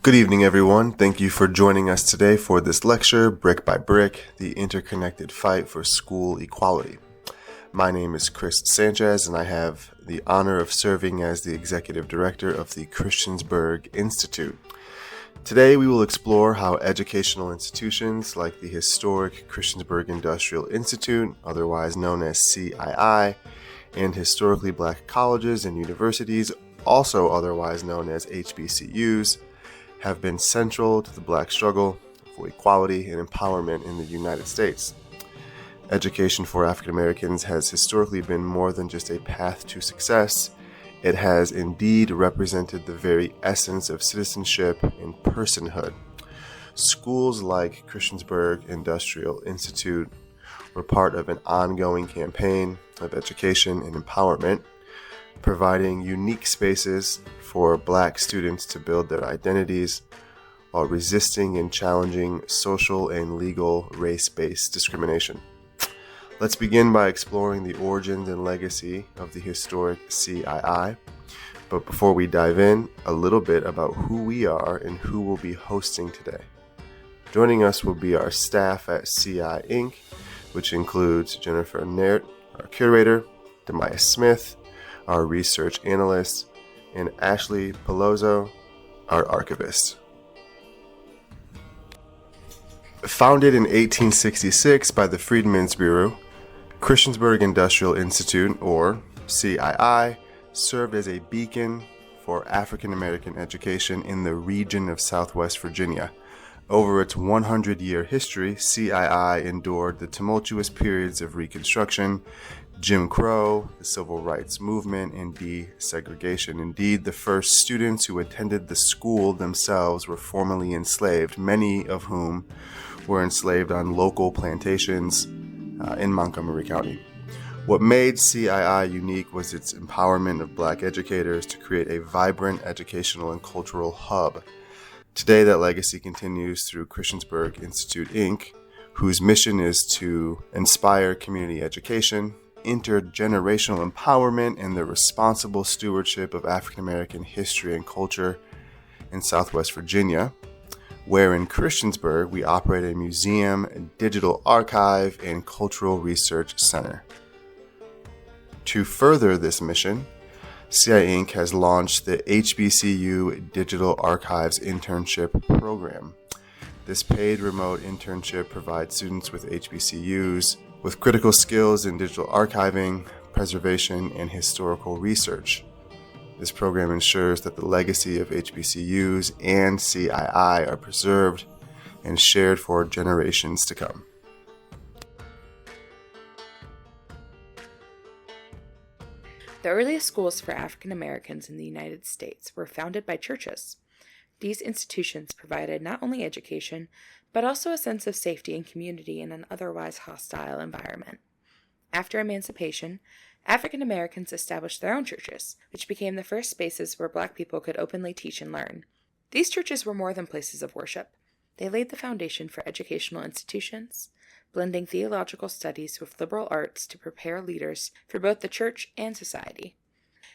Good evening, everyone. Thank you for joining us today for this lecture, Brick by Brick, the Interconnected Fight for School Equality. My name is Chris Sanchez, and I have the honor of serving as the Executive Director of the Christiansburg Institute. Today, we will explore how educational institutions like the historic Christiansburg Industrial Institute, otherwise known as CII, and historically black colleges and universities, also otherwise known as HBCUs, have been central to the black struggle for equality and empowerment in the United States. Education for African Americans has historically been more than just a path to success. It has indeed represented the very essence of citizenship and personhood. Schools like Christiansburg Industrial Institute were part of an ongoing campaign of education and empowerment, providing unique spaces for black students to build their identities while resisting and challenging social and legal race-based discrimination. Let's begin by exploring the origins and legacy of the historic CII. But before we dive in, a little bit about who we are and who will be hosting today. Joining us will be our staff at CI Inc., which includes Jennifer Naert, our curator, Demaya Smith, our research analyst, and Ashley Pelozzo, our archivist. Founded in 1866 by the Freedmen's Bureau, Christiansburg Industrial Institute, or CII, served as a beacon for African American education in the region of Southwest Virginia. Over its 100-year history, CII endured the tumultuous periods of Reconstruction, Jim Crow, the Civil Rights Movement, and desegregation. Indeed, the first students who attended the school themselves were formerly enslaved, many of whom were enslaved on local plantations in Montgomery County. What made CII unique was its empowerment of black educators to create a vibrant educational and cultural hub. Today, that legacy continues through Christiansburg Institute, Inc., whose mission is to inspire community education, intergenerational empowerment, and the responsible stewardship of African American history and culture in Southwest Virginia, where in Christiansburg we operate a museum, digital archive, and cultural research center. To further this mission, CI Inc. has launched the HBCU Digital Archives Internship Program. This paid remote internship provides students with HBCUs with critical skills in digital archiving, preservation, and historical research. This program ensures that the legacy of HBCUs and CII are preserved and shared for generations to come. The earliest schools for African Americans in the United States were founded by churches. These institutions provided not only education, but also a sense of safety and community in an otherwise hostile environment. After emancipation, African Americans established their own churches, which became the first spaces where black people could openly teach and learn. These churches were more than places of worship. They laid the foundation for educational institutions, blending theological studies with liberal arts to prepare leaders for both the church and society.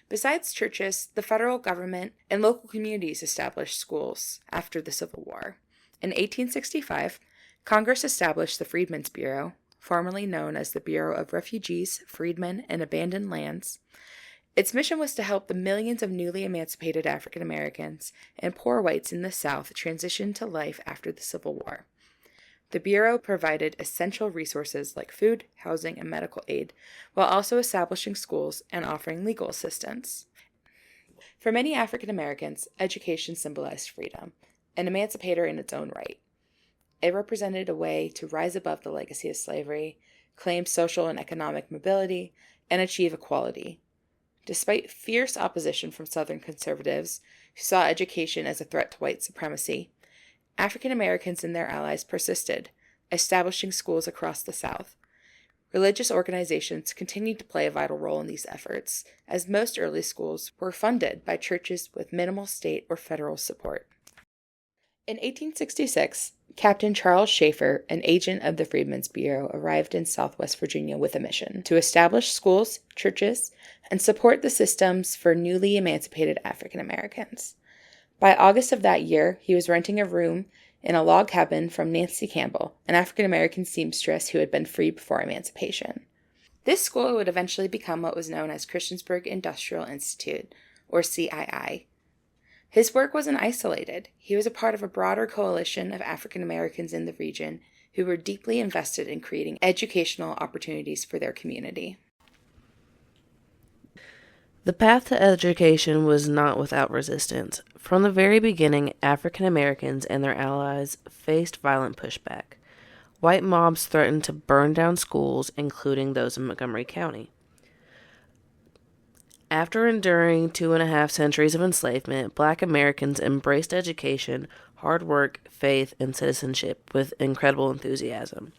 Besides churches, the federal government and local communities established schools after the Civil War. In 1865, Congress established the Freedmen's Bureau, formerly known as the Bureau of Refugees, Freedmen, and Abandoned Lands. Its mission was to help the millions of newly emancipated African Americans and poor whites in the South transition to life after the Civil War. The Bureau provided essential resources like food, housing, and medical aid, while also establishing schools and offering legal assistance. For many African Americans, education symbolized freedom, an emancipator in its own right. It represented a way to rise above the legacy of slavery, claim social and economic mobility, and achieve equality. Despite fierce opposition from Southern conservatives, who saw education as a threat to white supremacy, African Americans and their allies persisted, establishing schools across the South. Religious organizations continued to play a vital role in these efforts, as most early schools were funded by churches with minimal state or federal support. In 1866, Captain Charles Schaefer, an agent of the Freedmen's Bureau, arrived in Southwest Virginia with a mission to establish schools, churches, and support the systems for newly emancipated African Americans. By August of that year, he was renting a room in a log cabin from Nancy Campbell, an African-American seamstress who had been freed before emancipation. This school would eventually become what was known as Christiansburg Industrial Institute, or CII. His work wasn't isolated. He was a part of a broader coalition of African Americans in the region who were deeply invested in creating educational opportunities for their community. The path to education was not without resistance. From the very beginning, African Americans and their allies faced violent pushback. White mobs threatened to burn down schools, including those in Montgomery County. After enduring 2.5 centuries of enslavement, Black Americans embraced education, hard work, faith, and citizenship with incredible enthusiasm.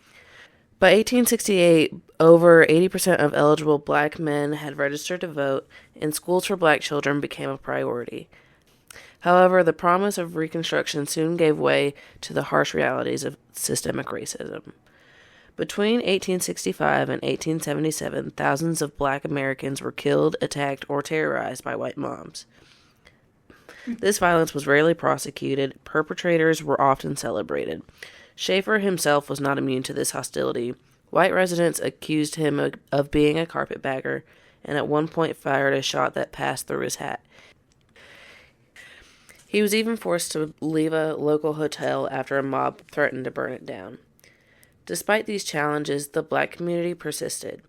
By 1868, over 80% of eligible Black men had registered to vote, and schools for Black children became a priority. However, the promise of Reconstruction soon gave way to the harsh realities of systemic racism. Between 1865 and 1877, thousands of Black Americans were killed, attacked, or terrorized by white mobs. This violence was rarely prosecuted. Perpetrators were often celebrated. Schaefer himself was not immune to this hostility. White residents accused him of being a carpetbagger, and at one point fired a shot that passed through his hat. He was even forced to leave a local hotel after a mob threatened to burn it down. Despite these challenges, the Black community persisted.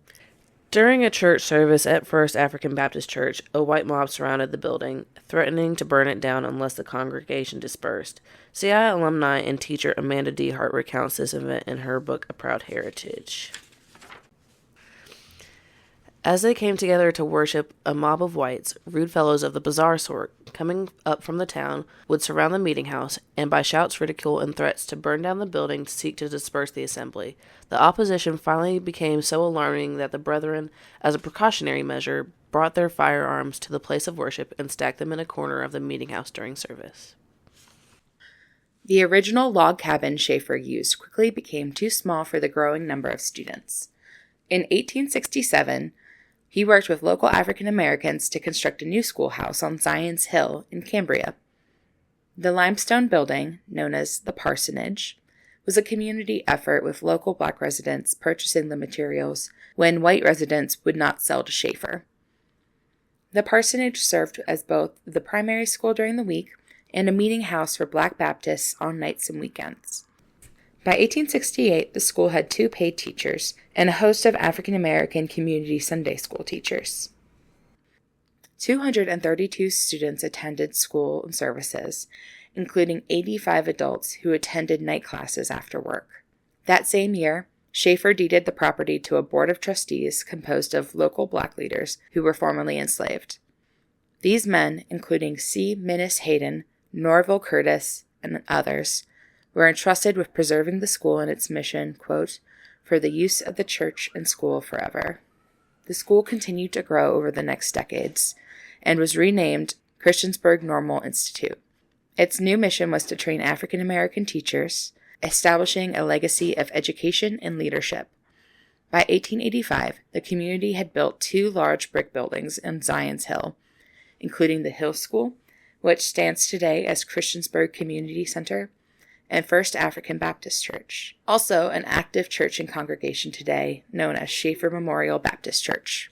During a church service at First African Baptist Church, a white mob surrounded the building, threatening to burn it down unless the congregation dispersed. CI alumni and teacher Amanda D. Hart recounts this event in her book, A Proud Heritage. As they came together to worship, a mob of whites, rude fellows of the bizarre sort, coming up from the town, would surround the meeting house, and by shouts, ridicule, and threats to burn down the building to seek to disperse the assembly. The opposition finally became so alarming that the brethren, as a precautionary measure, brought their firearms to the place of worship and stacked them in a corner of the meeting house during service. The original log cabin Schaefer used quickly became too small for the growing number of students. In 1867, he worked with local African Americans to construct a new schoolhouse on Zion's Hill in Cambria. The limestone building, known as the Parsonage, was a community effort with local Black residents purchasing the materials when white residents would not sell to Schaefer. The Parsonage served as both the primary school during the week and a meeting house for Black Baptists on nights and weekends. By 1868, the school had 2 paid teachers and a host of African American community Sunday school teachers. 232 students attended school and services, including 85 adults who attended night classes after work. That same year, Schaefer deeded the property to a board of trustees composed of local Black leaders who were formerly enslaved. These men, including C. Minnis Hayden, Norville Curtis, and others, were entrusted with preserving the school and its mission, quote, for the use of the church and school forever. The school continued to grow over the next decades and was renamed Christiansburg Normal Institute. Its new mission was to train African American teachers, establishing a legacy of education and leadership. By 1885, the community had built 2 large brick buildings in Zion's Hill, including the Hill School, which stands today as Christiansburg Community Center, and First African Baptist Church, also an active church and congregation today known as Schaefer Memorial Baptist Church.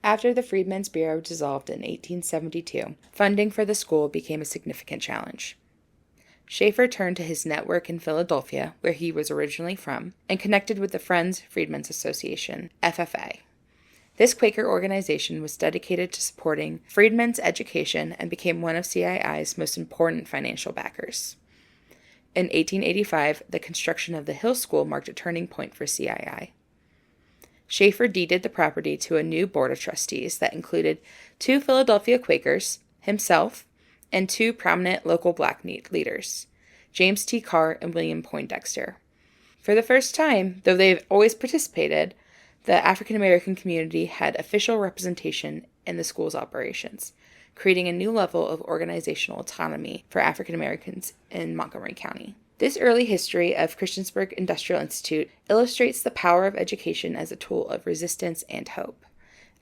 After the Freedmen's Bureau dissolved in 1872, funding for the school became a significant challenge. Schaefer turned to his network in Philadelphia, where he was originally from, and connected with the Friends Freedmen's Association, FFA. This Quaker organization was dedicated to supporting freedmen's education and became one of CII's most important financial backers. In 1885, the construction of the Hill School marked a turning point for CII. Schaefer deeded the property to a new board of trustees that included 2 Philadelphia Quakers, himself, and 2 prominent local Black leaders, James T. Carr and William Poindexter. For the first time, though they've always participated, the African American community had official representation in the school's operations, creating a new level of organizational autonomy for African Americans in Montgomery County. This early history of Christiansburg Industrial Institute illustrates the power of education as a tool of resistance and hope.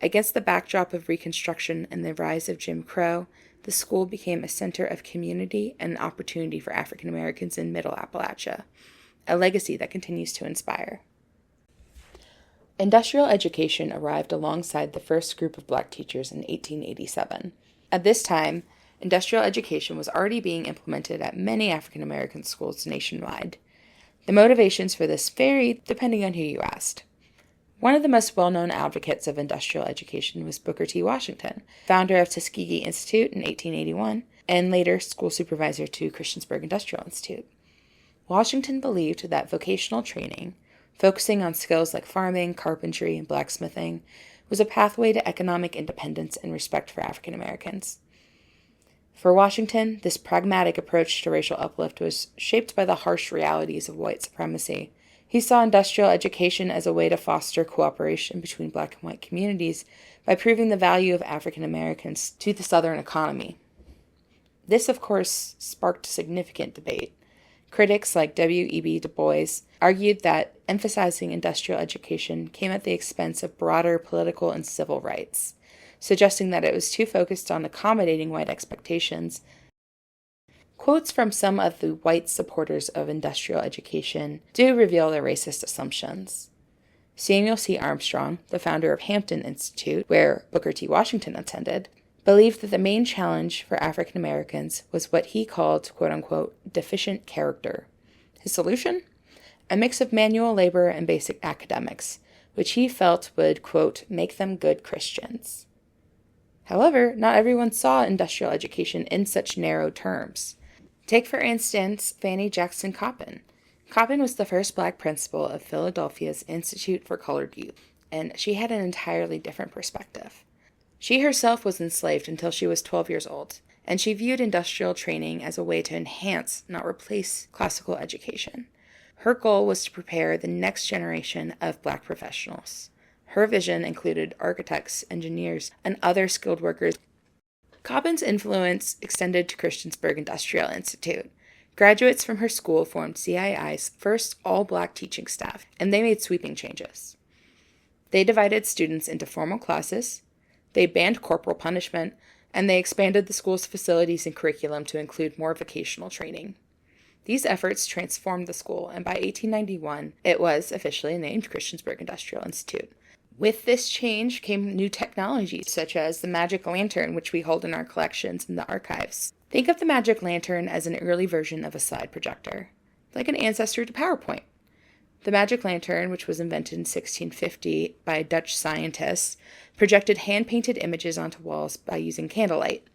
Against the backdrop of Reconstruction and the rise of Jim Crow, the school became a center of community and opportunity for African Americans in Middle Appalachia, a legacy that continues to inspire. Industrial education arrived alongside the first group of black teachers in 1887. At this time, industrial education was already being implemented at many African American schools nationwide. The motivations for this varied depending on who you asked. One of the most well-known advocates of industrial education was Booker T. Washington, founder of Tuskegee Institute in 1881, and later school supervisor to Christiansburg Industrial Institute. Washington believed that vocational training, focusing on skills like farming, carpentry, and blacksmithing, was a pathway to economic independence and respect for African Americans. For Washington, this pragmatic approach to racial uplift was shaped by the harsh realities of white supremacy. He saw industrial education as a way to foster cooperation between black and white communities by proving the value of African Americans to the Southern economy. This, of course, sparked significant debate. Critics like W.E.B. Du Bois argued that emphasizing industrial education came at the expense of broader political and civil rights, suggesting that it was too focused on accommodating white expectations. Quotes from some of the white supporters of industrial education do reveal their racist assumptions. Samuel C. Armstrong, the founder of Hampton Institute, where Booker T. Washington attended, believed that the main challenge for African Americans was what he called, quote-unquote, deficient character. His solution? A mix of manual labor and basic academics, which he felt would, quote, make them good Christians. However, not everyone saw industrial education in such narrow terms. Take, for instance, Fannie Jackson Coppin. Coppin was the first black principal of Philadelphia's Institute for Colored Youth, and she had an entirely different perspective. She herself was enslaved until she was 12 years old, and she viewed industrial training as a way to enhance, not replace, classical education. Her goal was to prepare the next generation of black professionals. Her vision included architects, engineers, and other skilled workers. Coppin's influence extended to Christiansburg Industrial Institute. Graduates from her school formed CII's first all-black teaching staff, and they made sweeping changes. They divided students into formal classes, they banned corporal punishment, and they expanded the school's facilities and curriculum to include more vocational training. These efforts transformed the school, and by 1891, it was officially named Christiansburg Industrial Institute. With this change came new technologies, such as the magic lantern, which we hold in our collections in the archives. Think of the magic lantern as an early version of a slide projector, like an ancestor to PowerPoint. The magic lantern, which was invented in 1650 by Dutch scientists, projected hand-painted images onto walls by using candlelight.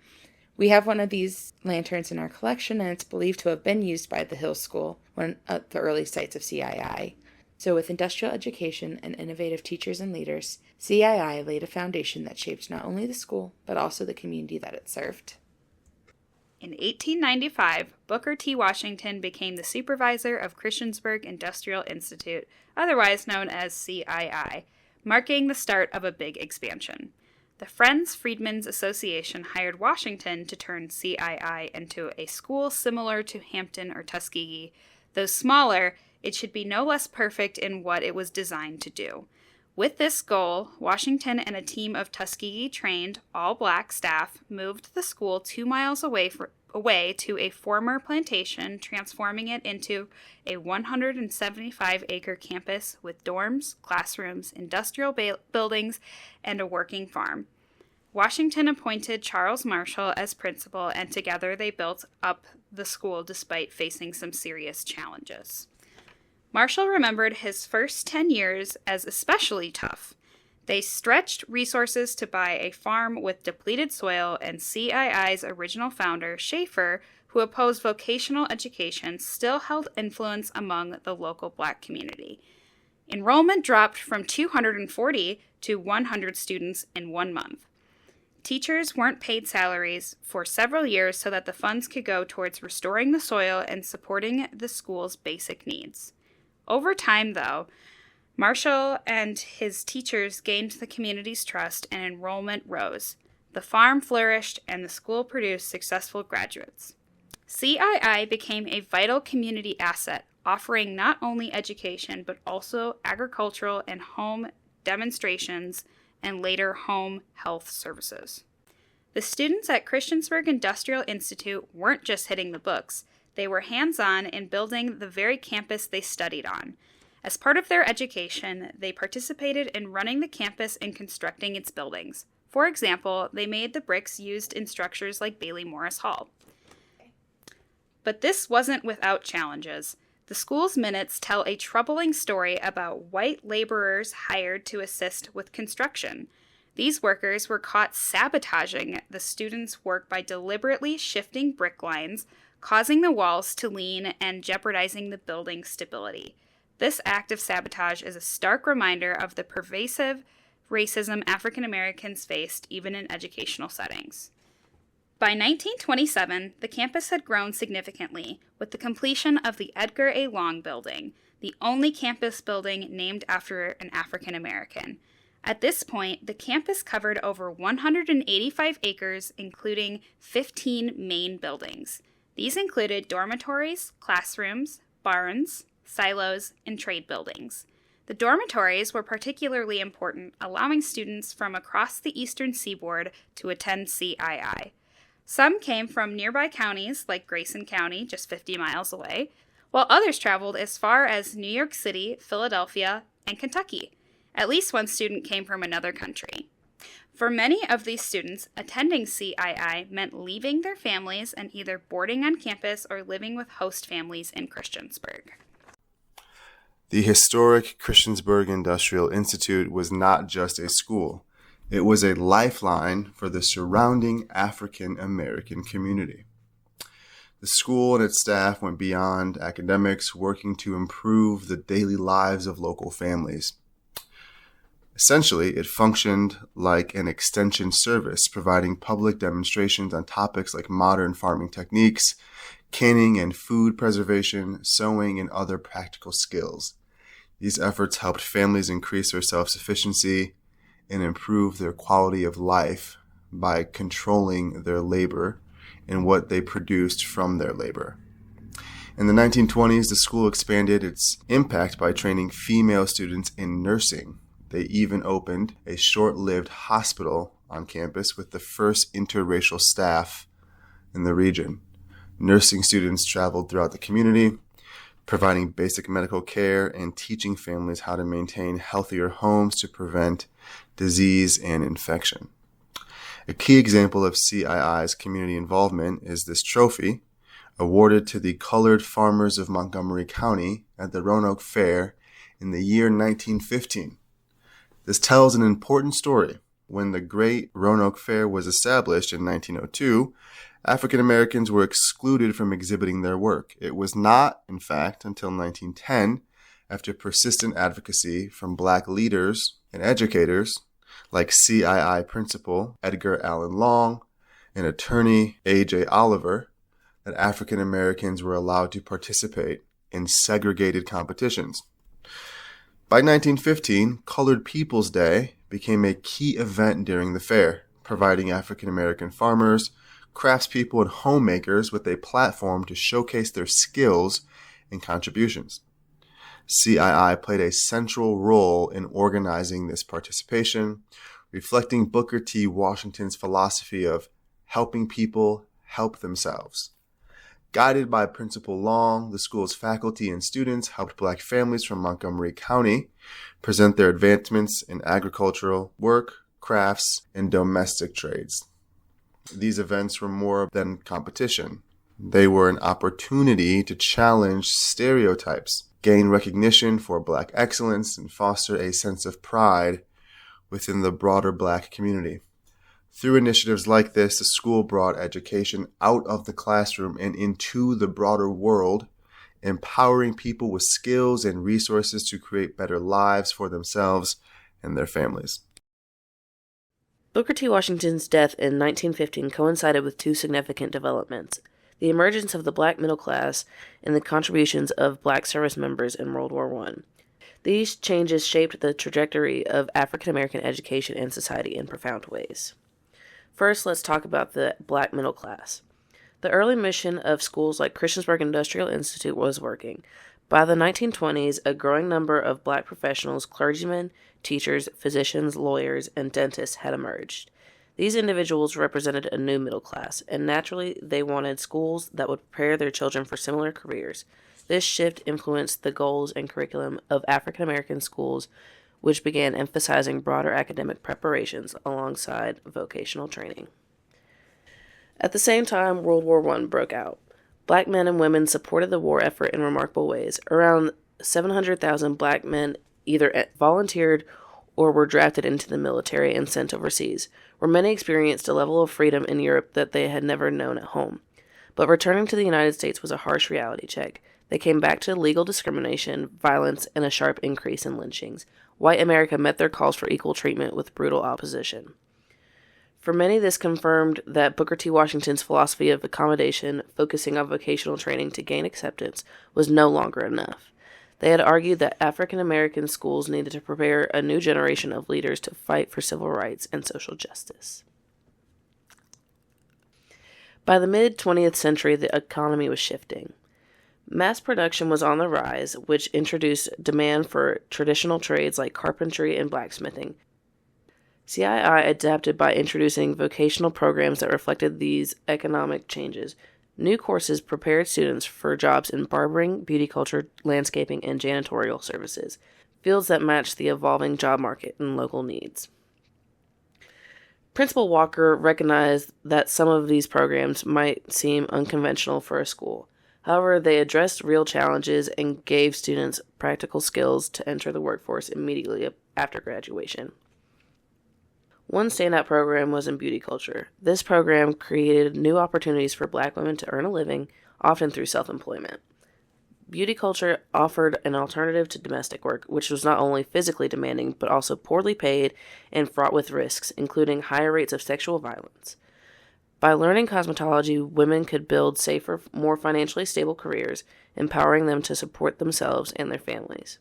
We have one of these lanterns in our collection, and it's believed to have been used by the Hill School, one of the early sites of CII. So with industrial education and innovative teachers and leaders, CII laid a foundation that shaped not only the school, but also the community that it served. In 1895, Booker T. Washington became the supervisor of Christiansburg Industrial Institute, otherwise known as CII, marking the start of a big expansion. The Friends Freedmen's Association hired Washington to turn CII into a school similar to Hampton or Tuskegee. Though smaller, it should be no less perfect in what it was designed to do. With this goal, Washington and a team of Tuskegee-trained, all-black staff moved the school 2 miles away to a former plantation, transforming it into a 175-acre campus with dorms, classrooms, industrial buildings, and a working farm. Washington appointed Charles Marshall as principal, and together they built up the school despite facing some serious challenges. Marshall remembered his first 10 years as especially tough. They stretched resources to buy a farm with depleted soil, and CII's original founder, Schaefer, who opposed vocational education, still held influence among the local black community. Enrollment dropped from 240 to 100 students in 1 month. Teachers weren't paid salaries for several years so that the funds could go towards restoring the soil and supporting the school's basic needs. Over time, though, Marshall and his teachers gained the community's trust and enrollment rose. The farm flourished and the school produced successful graduates. CII became a vital community asset, offering not only education but also agricultural and home demonstrations and later home health services. The students at Christiansburg Industrial Institute weren't just hitting the books. They were hands-on in building the very campus they studied on. As part of their education, they participated in running the campus and constructing its buildings. For example, they made the bricks used in structures like Bailey Morris Hall. But this wasn't without challenges. The school's minutes tell a troubling story about white laborers hired to assist with construction. These workers were caught sabotaging the students' work by deliberately shifting brick lines, causing the walls to lean and jeopardizing the building's stability. This act of sabotage is a stark reminder of the pervasive racism African Americans faced even in educational settings. By 1927, the campus had grown significantly with the completion of the Edgar A. Long Building, the only campus building named after an African American. At this point, the campus covered over 185 acres, including 15 main buildings. These included dormitories, classrooms, barns, silos, and trade buildings. The dormitories were particularly important, allowing students from across the eastern seaboard to attend CII. Some came from nearby counties like Grayson County, just 50 miles away, while others traveled as far as New York City, Philadelphia, and Kentucky. At least one student came from another country. For many of these students, attending CII meant leaving their families and either boarding on campus or living with host families in Christiansburg. The historic Christiansburg Industrial Institute was not just a school. It was a lifeline for the surrounding African American community. The school and its staff went beyond academics, working to improve the daily lives of local families. Essentially, it functioned like an extension service, providing public demonstrations on topics like modern farming techniques, canning and food preservation, sewing, and other practical skills. These efforts helped families increase their self-sufficiency and improve their quality of life by controlling their labor and what they produced from their labor. In the 1920s, the school expanded its impact by training female students in nursing. They even opened a short-lived hospital on campus with the first interracial staff in the region. Nursing students traveled throughout the community, providing basic medical care and teaching families how to maintain healthier homes to prevent disease and infection. A key example of CII's community involvement is this trophy, awarded to the colored farmers of Montgomery County at the Roanoke Fair in the year 1915. This tells an important story. When the Great Roanoke Fair was established in 1902, African Americans were excluded from exhibiting their work. It was not, in fact, until 1910, after persistent advocacy from Black leaders and educators like CII principal Edgar Allan Long and attorney A.J. Oliver, that African Americans were allowed to participate in segregated competitions. By 1915, Colored People's Day became a key event during the fair, providing African American farmers, craftspeople, and homemakers with a platform to showcase their skills and contributions. CII played a central role in organizing this participation, reflecting Booker T. Washington's philosophy of helping people help themselves. Guided by Principal Long, the school's faculty and students helped Black families from Montgomery County present their advancements in agricultural work, crafts, and domestic trades. These events were more than competition. They were an opportunity to challenge stereotypes, gain recognition for Black excellence, and foster a sense of pride within the broader Black community. Through initiatives like this, the school brought education out of the classroom and into the broader world, empowering people with skills and resources to create better lives for themselves and their families. Booker T. Washington's death in 1915 coincided with two significant developments: the emergence of the Black middle class and the contributions of Black service members in World War I. These changes shaped the trajectory of African American education and society in profound ways. First, let's talk about the Black middle class. The early mission of schools like Christiansburg Industrial Institute was working. By the 1920s, a growing number of Black professionals, clergymen, teachers, physicians, lawyers, and dentists had emerged. These individuals represented a new middle class, and naturally they wanted schools that would prepare their children for similar careers. This shift influenced the goals and curriculum of African American schools, which began emphasizing broader academic preparations alongside vocational training. At the same time, World War I broke out. Black men and women supported the war effort in remarkable ways. Around 700,000 black men either volunteered or were drafted into the military and sent overseas, where many experienced a level of freedom in Europe that they had never known at home. But returning to the United States was a harsh reality check. They came back to legal discrimination, violence, and a sharp increase in lynchings. White America met their calls for equal treatment with brutal opposition. For many, this confirmed that Booker T. Washington's philosophy of accommodation, focusing on vocational training to gain acceptance, was no longer enough. They had argued that African American schools needed to prepare a new generation of leaders to fight for civil rights and social justice. By the mid-20th century, the economy was shifting. Mass production was on the rise, which introduced demand for traditional trades like carpentry and blacksmithing. CII adapted by introducing vocational programs that reflected these economic changes. New courses prepared students for jobs in barbering, beauty culture, landscaping, and janitorial services, fields that matched the evolving job market and local needs. Principal Walker recognized that some of these programs might seem unconventional for a school. However, they addressed real challenges and gave students practical skills to enter the workforce immediately after graduation. One standout program was in beauty culture. This program created new opportunities for black women to earn a living, often through self-employment. Beauty culture offered an alternative to domestic work, which was not only physically demanding, but also poorly paid and fraught with risks, including higher rates of sexual violence. By learning cosmetology, women could build safer, more financially stable careers, empowering them to support themselves and their families.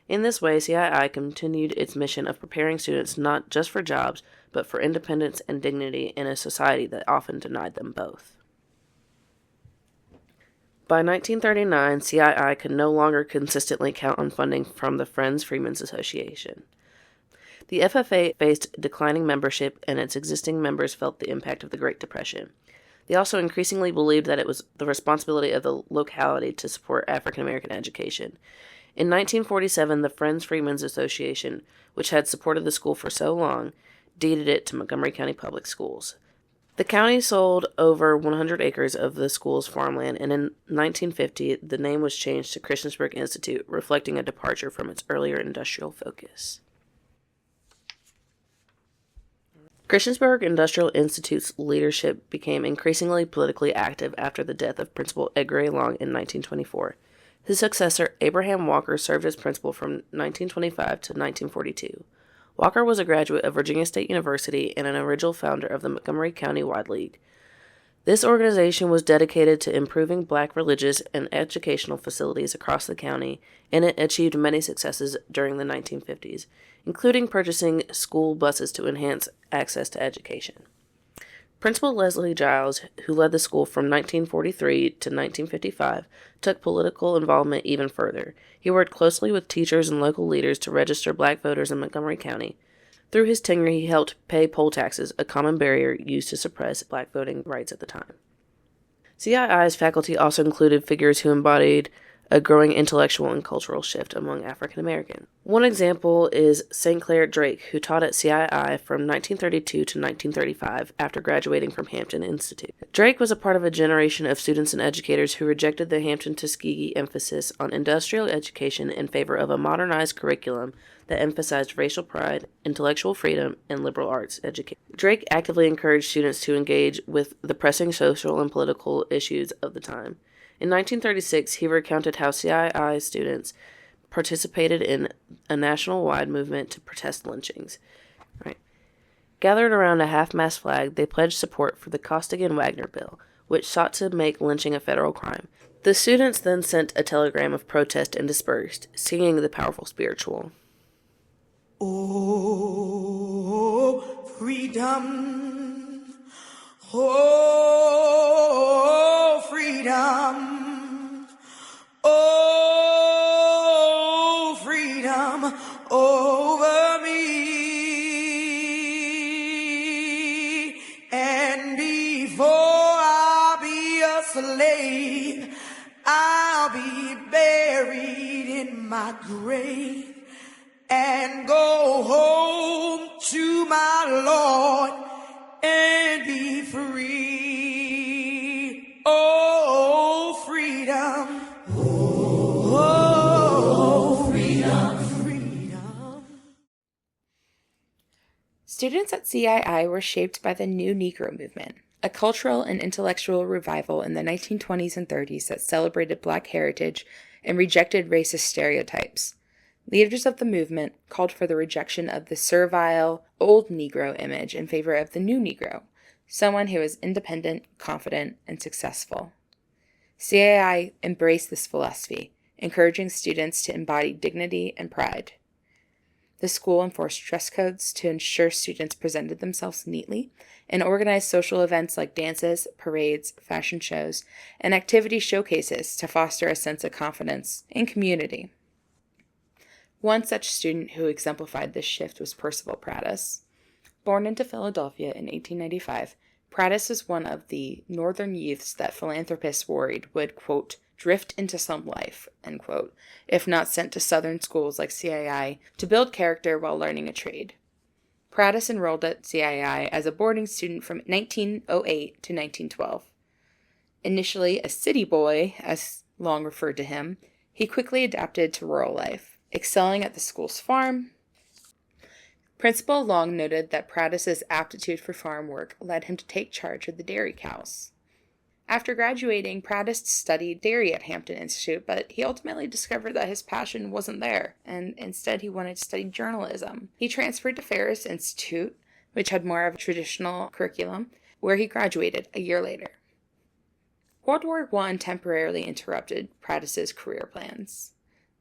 In this way, CII continued its mission of preparing students not just for jobs, but for independence and dignity in a society that often denied them both. By 1939, CII could no longer consistently count on funding from the Friends Freedmen's Association. The FFA faced declining membership, and its existing members felt the impact of the Great Depression. They also increasingly believed that it was the responsibility of the locality to support African American education. In 1947, the Friends Freedmen's Association, which had supported the school for so long, deeded it to Montgomery County Public Schools. The county sold over 100 acres of the school's farmland, and in 1950, the name was changed to Christiansburg Institute, reflecting a departure from its earlier industrial focus. Christiansburg Industrial Institute's leadership became increasingly politically active after the death of Principal Edgar A. Long in 1924. His successor, Abraham Walker, served as principal from 1925 to 1942. Walker was a graduate of Virginia State University and an original founder of the Montgomery County-wide League. This organization was dedicated to improving black religious and educational facilities across the county, and it achieved many successes during the 1950s, including purchasing school buses to enhance access to education. Principal Leslie Giles, who led the school from 1943 to 1955, took political involvement even further. He worked closely with teachers and local leaders to register black voters in Montgomery County. Through his tenure, he helped pay poll taxes, a common barrier used to suppress black voting rights at the time. CII's faculty also included figures who embodied a growing intellectual and cultural shift among African Americans. One example is St. Clair Drake, who taught at CII from 1932 to 1935 after graduating from Hampton Institute. Drake was a part of a generation of students and educators who rejected the Hampton-Tuskegee emphasis on industrial education in favor of a modernized curriculum that emphasized racial pride, intellectual freedom, and liberal arts education. Drake actively encouraged students to engage with the pressing social and political issues of the time. In 1936, he recounted how CII students participated in a national-wide movement to protest lynchings. Gathered around a half-mast flag, they pledged support for the Costigan-Wagner Bill, which sought to make lynching a federal crime. The students then sent a telegram of protest and dispersed, singing the powerful spiritual. Oh, freedom. Oh, freedom. Oh, freedom over me. slave. I'll be buried in my grave and go home to my Lord and be free. Oh, freedom. Oh, freedom. Freedom. Students at CII were shaped by the New Negro movement, a cultural and intellectual revival in the 1920s and 30s that celebrated Black heritage and rejected racist stereotypes. Leaders of the movement called for the rejection of the servile, old Negro image in favor of the new Negro, someone who is independent, confident, and successful. CII embraced this philosophy, encouraging students to embody dignity and pride. The school enforced dress codes to ensure students presented themselves neatly and organized social events like dances, parades, fashion shows, and activity showcases to foster a sense of confidence and community. One such student who exemplified this shift was Percival Prattis. Born into Philadelphia in 1895, Prattis was one of the northern youths that philanthropists worried would, quote, drift into slum life, end quote, if not sent to southern schools like CII to build character while learning a trade. Prattis enrolled at CII as a boarding student from 1908 to 1912. Initially a city boy, as Long referred to him, he quickly adapted to rural life, excelling at the school's farm. Principal Long noted that Prattis's aptitude for farm work led him to take charge of the dairy cows. After graduating, Prattis studied dairy at Hampton Institute, but he ultimately discovered that his passion wasn't there, and instead he wanted to study journalism. He transferred to Ferris Institute, which had more of a traditional curriculum, where he graduated a year later. World War I temporarily interrupted Prattis's career plans.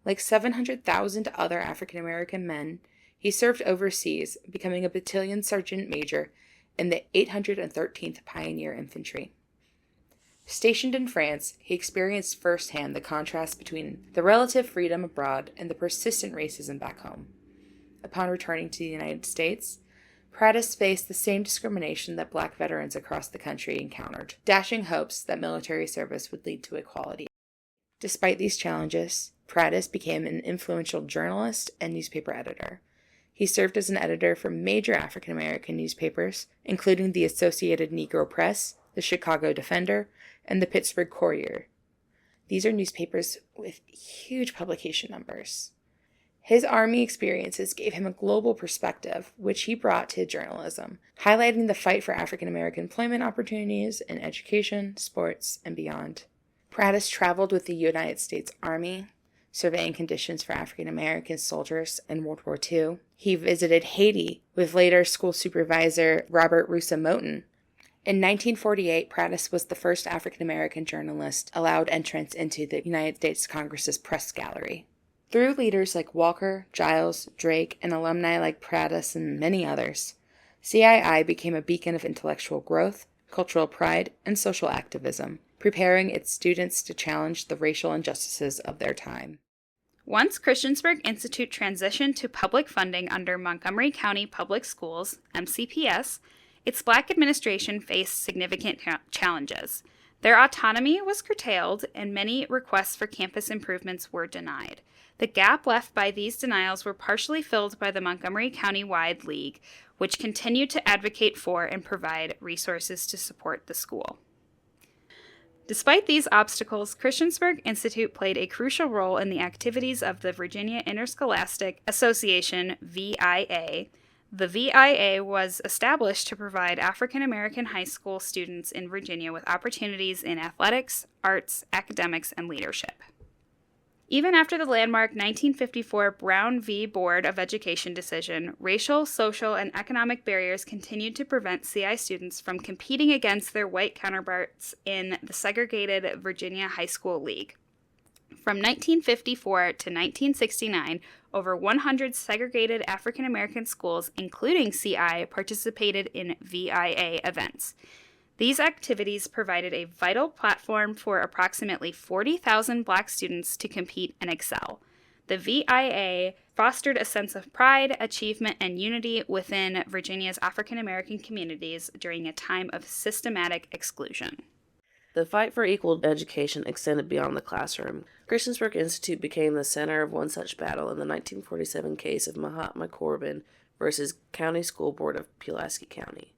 Like 700,000 other African American men, he served overseas, becoming a battalion sergeant major in the 813th Pioneer Infantry. Stationed in France, he experienced firsthand the contrast between the relative freedom abroad and the persistent racism back home. Upon returning to the United States, Prattis faced the same discrimination that Black veterans across the country encountered, dashing hopes that military service would lead to equality. Despite these challenges, Prattis became an influential journalist and newspaper editor. He served as an editor for major African American newspapers, including the Associated Negro Press, the Chicago Defender, and the Pittsburgh Courier. These are newspapers with huge publication numbers. His Army experiences gave him a global perspective, which he brought to journalism, highlighting the fight for African American employment opportunities in education, sports, and beyond. Prattis traveled with the United States Army, surveying conditions for African American soldiers in World War II. He visited Haiti with later school supervisor Robert Russa Moton. In 1948, Prattis was the first African-American journalist allowed entrance into the United States Congress's press gallery. Through leaders like Walker, Giles, Drake, and alumni like Prattis and many others, CII became a beacon of intellectual growth, cultural pride, and social activism, preparing its students to challenge the racial injustices of their time. Once Christiansburg Institute transitioned to public funding under Montgomery County Public Schools, MCPS, its Black administration faced significant challenges. Their autonomy was curtailed, and many requests for campus improvements were denied. The gap left by these denials were partially filled by the Montgomery County-wide League, which continued to advocate for and provide resources to support the school. Despite these obstacles, Christiansburg Institute played a crucial role in the activities of the Virginia Interscholastic Association, VIA. The VIA was established to provide African American high school students in Virginia with opportunities in athletics, arts, academics, and leadership. Even after the landmark 1954 Brown v. Board of Education decision, racial, social, and economic barriers continued to prevent CI students from competing against their white counterparts in the segregated Virginia High School League. From 1954 to 1969, over 100 segregated African American schools, including CI, participated in VIA events. These activities provided a vital platform for approximately 40,000 Black students to compete and excel. The VIA fostered a sense of pride, achievement, and unity within Virginia's African American communities during a time of systematic exclusion. The fight for equal education extended beyond the classroom. Christiansburg Institute became the center of one such battle in the 1947 case of Mahatma Corbin versus County School Board of Pulaski County.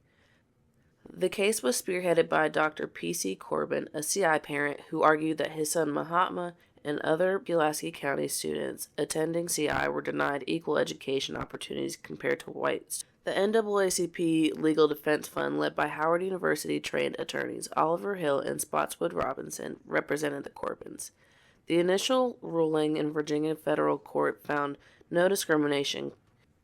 The case was spearheaded by Dr. P.C. Corbin, a CI parent who argued that his son Mahatma and other Pulaski County students attending CI were denied equal education opportunities compared to whites. The NAACP Legal Defense Fund, led by Howard University-trained attorneys Oliver Hill and Spotswood Robinson, represented the Corbins. The initial ruling in Virginia federal court found no discrimination,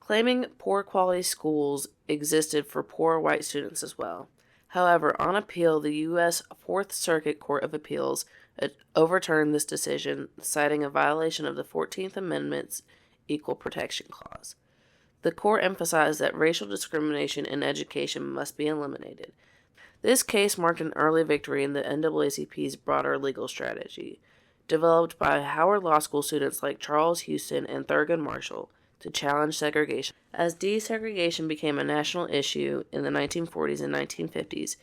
claiming poor quality schools existed for poor white students as well. However, on appeal, the U.S. Fourth Circuit Court of Appeals overturned this decision, citing a violation of the 14th Amendment's Equal Protection Clause. The court emphasized that racial discrimination in education must be eliminated. This case marked an early victory in the NAACP's broader legal strategy, developed by Howard Law School students like Charles Houston and Thurgood Marshall to challenge segregation. As desegregation became a national issue in the 1940s and 1950s,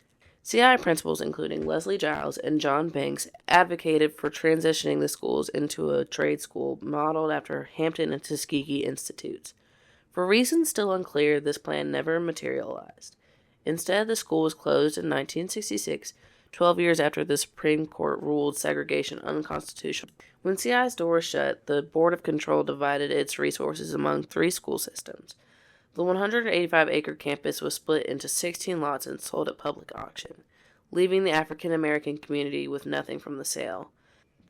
CI principals including Leslie Giles and John Banks advocated for transitioning the schools into a trade school modeled after Hampton and Tuskegee Institutes. For reasons still unclear, this plan never materialized. Instead, the school was closed in 1966, 12 years after the Supreme Court ruled segregation unconstitutional. When CI's doors shut, the Board of Control divided its resources among 3 school systems. The 185-acre campus was split into 16 lots and sold at public auction, leaving the African American community with nothing from the sale.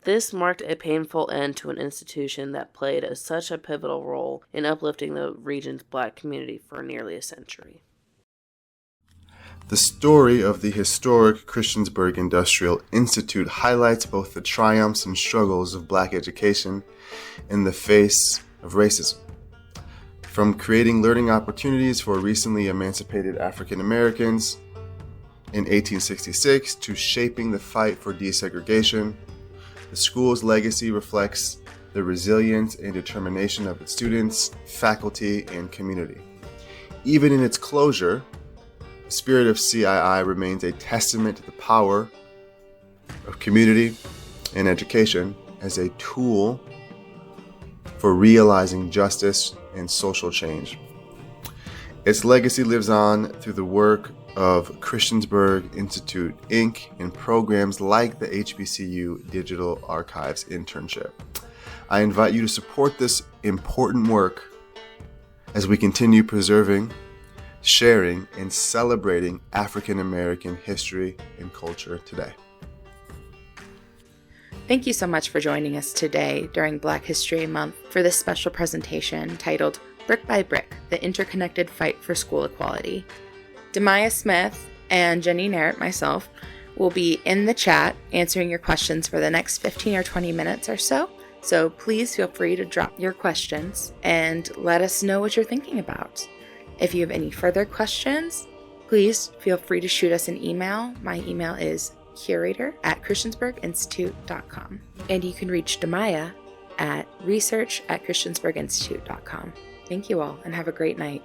This marked a painful end to an institution that played such a pivotal role in uplifting the region's black community for nearly a century. The story of the historic Christiansburg Industrial Institute highlights both the triumphs and struggles of black education in the face of racism. From creating learning opportunities for recently emancipated African Americans in 1866 to shaping the fight for desegregation, the school's legacy reflects the resilience and determination of its students, faculty, and community. Even in its closure, the spirit of CII remains a testament to the power of community and education as a tool for realizing justice and social change. Its legacy lives on through the work of Christiansburg Institute, Inc., and programs like the HBCU Digital Archives Internship. I invite you to support this important work as we continue preserving, sharing, and celebrating African American history and culture today. Thank you so much for joining us today during Black History Month for this special presentation titled Brick by Brick, the Interconnected Fight for School Equality. Demaya Smith and Jenny Narrett, myself, will be in the chat answering your questions for the next 15 or 20 minutes or so. So please feel free to drop your questions and let us know what you're thinking about. If you have any further questions, please feel free to shoot us an email. My email is curator@christiansburginstitute.com. And you can reach Demaya at research@christiansburginstitute.com. Thank you all and have a great night.